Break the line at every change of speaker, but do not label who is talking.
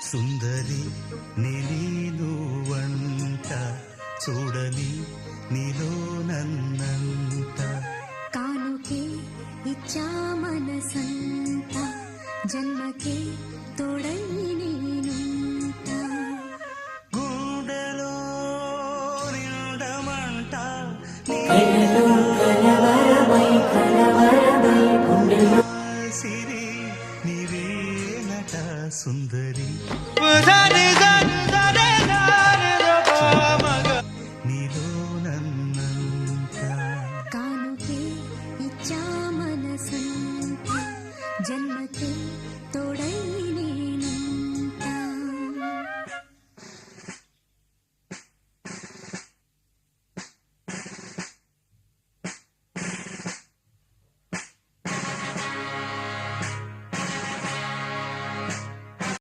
సుందరి నీను వంట చూడని నీలో నన్నంత
కానుకే ఇచ్చా మనసంత జన్మకే తోడై నేనుంట
గుండెలో నిండమంట సిరి నీవేనట సుందరి